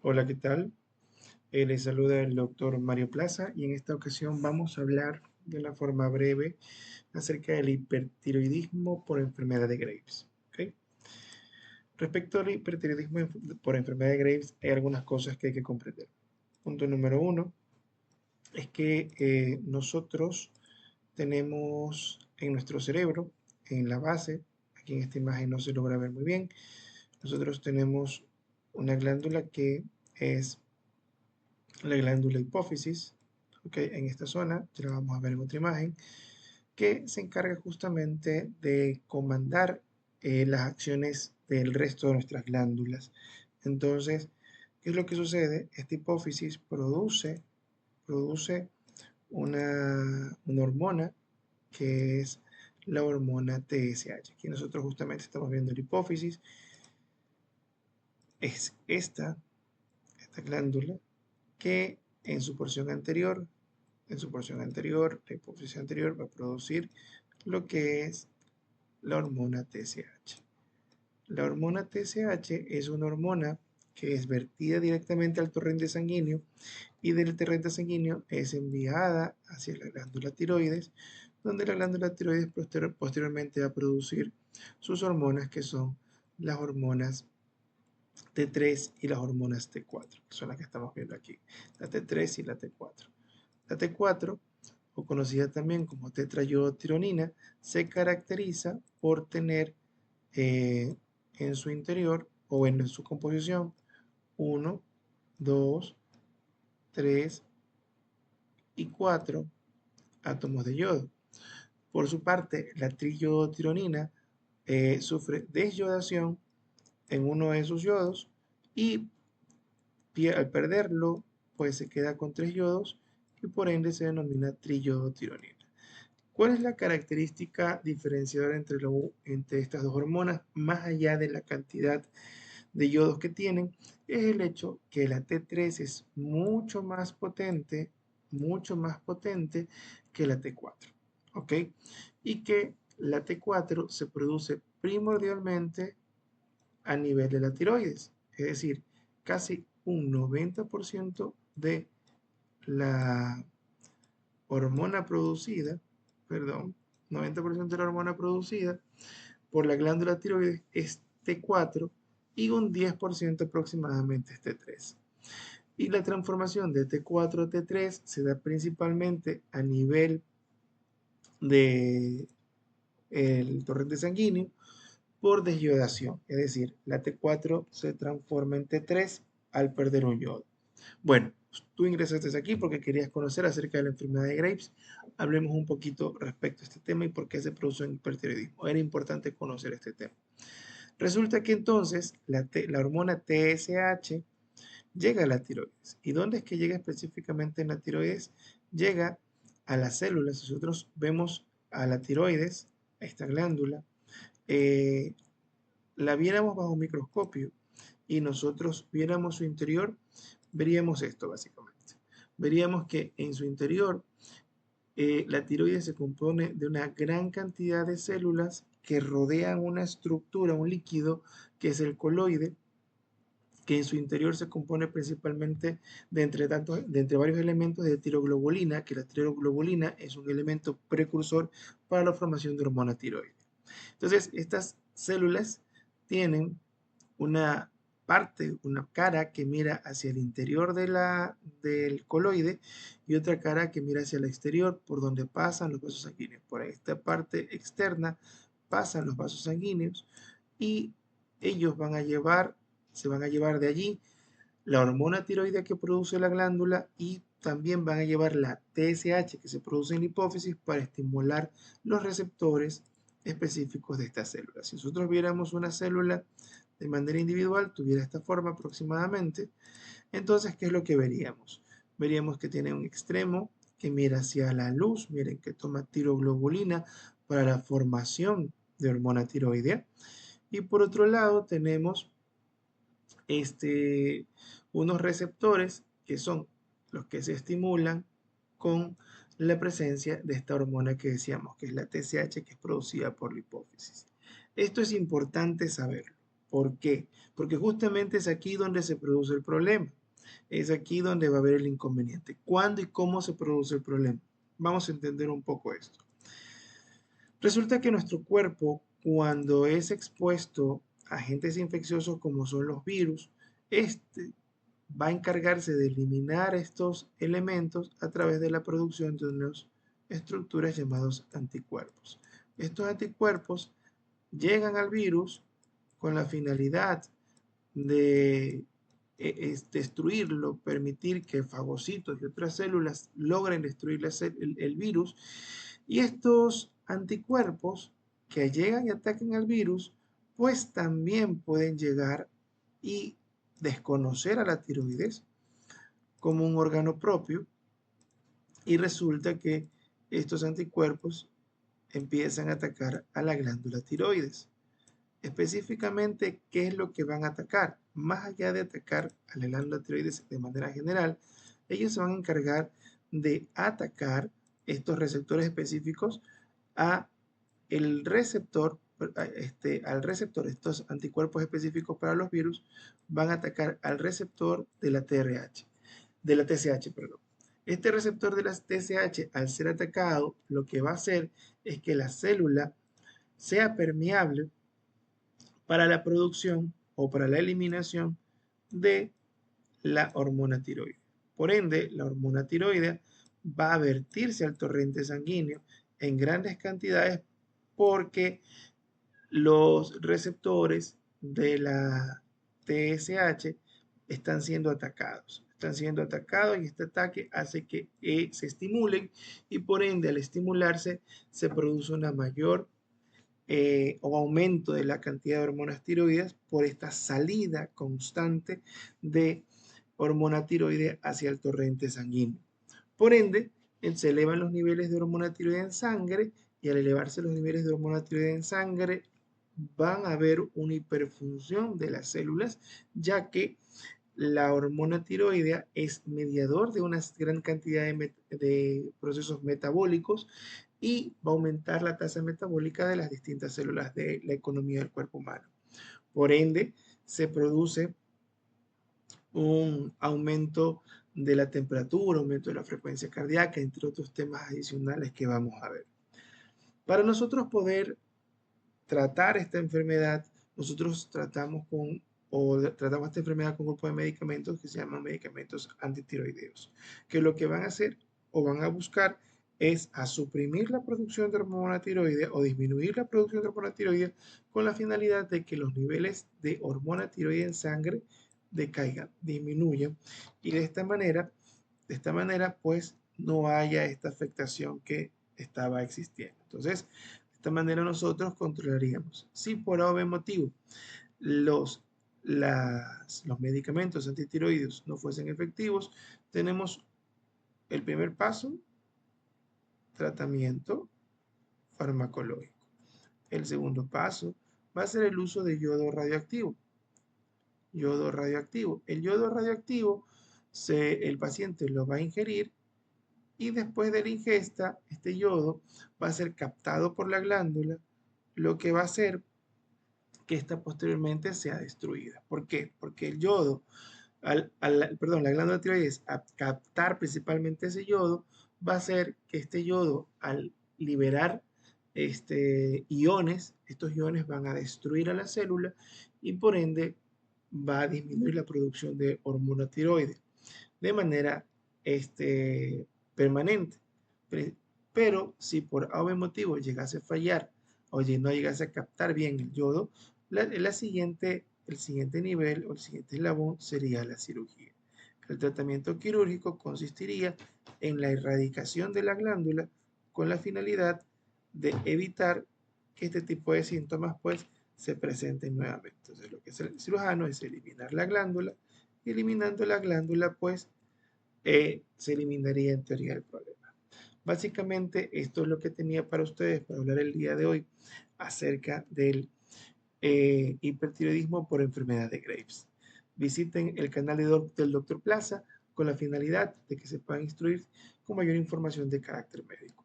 Hola, ¿qué tal? Les saluda el doctor Mario Plaza y en esta ocasión vamos a hablar de una forma breve acerca del hipertiroidismo por enfermedad de Graves. ¿Ok? Respecto al hipertiroidismo por enfermedad de Graves, hay algunas cosas que hay que comprender. Punto número uno es que nosotros tenemos en nuestro cerebro, en la base, aquí en esta imagen no se logra ver muy bien, nosotros tenemos una glándula que es la glándula hipófisis, okay, en esta zona, ya la vamos a ver en otra imagen, que se encarga justamente de comandar las acciones del resto de nuestras glándulas. Entonces, ¿qué es lo que sucede? Esta hipófisis produce una hormona que es la hormona TSH. Aquí nosotros justamente estamos viendo la hipófisis, es esta glándula que en su porción anterior, la hipófisis anterior va a producir lo que es la hormona TSH. La hormona TSH es una hormona que es vertida directamente al torrente sanguíneo y del torrente sanguíneo es enviada hacia la glándula tiroides, donde la glándula tiroides posteriormente va a producir sus hormonas que son las hormonas T3 y las hormonas T4, que son las que estamos viendo aquí, la T3 y la T4. La T4, o conocida también como tetrayodtironina, se caracteriza por tener en su interior o en su composición uno, 2, 3 y 4 átomos de yodo. Por su parte, la triyodtironina sufre desyodación en uno de sus yodos y al perderlo, pues se queda con tres yodos y por ende se denomina triyodtironina. ¿Cuál es la característica diferenciadora entre estas dos hormonas, más allá de la cantidad de yodos que tienen? Es el hecho que la T3 es mucho más potente que la T4, ¿ok? Y que la T4 se produce primordialmente a nivel de la tiroides, es decir, casi un 90% de la hormona producida, perdón, 90% de la hormona producida por la glándula tiroides es T4 y un 10% aproximadamente es T3. Y la transformación de T4 a T3 se da principalmente a nivel de el torrente sanguíneo por desyodación, es decir, la T4 se transforma en T3 al perder un yodo. Bueno, tú ingresaste aquí porque querías conocer acerca de la enfermedad de Graves. Hablemos un poquito respecto a este tema y por qué se produce un hipertiroidismo. Era importante conocer este tema. Resulta que entonces la hormona TSH llega a la tiroides. ¿Y dónde es que llega específicamente en la tiroides? Llega a las células. Nosotros vemos a la tiroides, a esta glándula, eh, la viéramos bajo un microscopio y nosotros viéramos su interior, veríamos esto básicamente. Veríamos que en su interior la tiroides se compone de una gran cantidad de células que rodean una estructura, un líquido que es el coloide, que en su interior se compone principalmente de entre varios elementos de tiroglobulina, que la tiroglobulina es un elemento precursor para la formación de hormona tiroide. Entonces, estas células tienen una parte, una cara que mira hacia el interior del coloide y otra cara que mira hacia el exterior por donde pasan los vasos sanguíneos. Por esta parte externa pasan los vasos sanguíneos y ellos se van a llevar de allí la hormona tiroidea que produce la glándula y también van a llevar la TSH que se produce en la hipófisis para estimular los receptores específicos de estas células. Si nosotros viéramos una célula de manera individual, tuviera esta forma aproximadamente, entonces, ¿qué es lo que veríamos? Veríamos que tiene un extremo que mira hacia la luz, miren que toma tiroglobulina para la formación de hormona tiroidea. Y por otro lado tenemos este, unos receptores que son los que se estimulan con la presencia de esta hormona que decíamos, que es la TSH, que es producida por la hipófisis. Esto es importante saberlo. ¿Por qué? Porque justamente es aquí donde se produce el problema. Es aquí donde va a haber el inconveniente. ¿Cuándo y cómo se produce el problema? Vamos a entender un poco esto. Resulta que nuestro cuerpo, cuando es expuesto a agentes infecciosos como son los virus, este va a encargarse de eliminar estos elementos a través de la producción de unas estructuras llamadas anticuerpos. Estos anticuerpos llegan al virus con la finalidad de destruirlo, permitir que fagocitos y otras células logren destruir el virus. Y estos anticuerpos que llegan y atacan al virus, pues también pueden llegar y desconocer a la tiroides como un órgano propio, y resulta que estos anticuerpos empiezan a atacar a la glándula tiroides. Específicamente, ¿qué es lo que van a atacar? Más allá de atacar a la glándula tiroides de manera general, ellos se van a encargar de atacar estos receptores específicos a el receptor, estos anticuerpos específicos para los virus van a atacar al receptor de la TRH, de la TSH, perdón. Este receptor de la TSH, al ser atacado, lo que va a hacer es que la célula sea permeable para la producción o para la eliminación de la hormona tiroidea. Por ende, la hormona tiroidea va a vertirse al torrente sanguíneo en grandes cantidades porque los receptores de la TSH están siendo atacados. Están siendo atacados y este ataque hace que se estimulen y por ende al estimularse se produce una mayor o aumento de la cantidad de hormonas tiroides por esta salida constante de hormona tiroide hacia el torrente sanguíneo. Por ende, se elevan los niveles de hormona tiroide en sangre y al elevarse los niveles de hormona tiroide en sangre van a haber una hiperfunción de las células, ya que la hormona tiroidea es mediador de una gran cantidad de procesos metabólicos y va a aumentar la tasa metabólica de las distintas células de la economía del cuerpo humano. Por ende, se produce un aumento de la temperatura, aumento de la frecuencia cardíaca, entre otros temas adicionales que vamos a ver. Para nosotros poder tratar esta enfermedad, nosotros tratamos esta enfermedad con un grupo de medicamentos que se llaman medicamentos antitiroideos, que lo que van a hacer o van a buscar es a suprimir la producción de hormona tiroidea o disminuir la producción de hormona tiroidea con la finalidad de que los niveles de hormona tiroidea en sangre decaigan, disminuyan y de esta manera pues no haya esta afectación que estaba existiendo. Entonces, de esta manera nosotros controlaríamos. Si por algún motivo los medicamentos antitiroideos no fuesen efectivos, tenemos el primer paso, tratamiento farmacológico. El segundo paso va a ser el uso de yodo radioactivo. Yodo radioactivo. El yodo radioactivo, el paciente lo va a ingerir y después de la ingesta, este yodo va a ser captado por la glándula, lo que va a hacer que esta posteriormente sea destruida. ¿Por qué? Porque el yodo, la glándula tiroides, a captar principalmente ese yodo, va a hacer que este yodo, al liberar estos iones van a destruir a la célula y por ende va a disminuir la producción de hormona tiroides de manera permanente. Pero si por algún motivo llegase a fallar o no llegase a captar bien el yodo, el siguiente nivel o el siguiente eslabón sería la cirugía. El tratamiento quirúrgico consistiría en la erradicación de la glándula con la finalidad de evitar que este tipo de síntomas pues se presenten nuevamente. Entonces lo que hace el cirujano es eliminar la glándula y eliminando la glándula pues se eliminaría en teoría el problema. Básicamente esto es lo que tenía para ustedes para hablar el día de hoy acerca del hipertiroidismo por enfermedad de Graves. Visiten el canal del Dr. Plaza con la finalidad de que se puedan instruir con mayor información de carácter médico.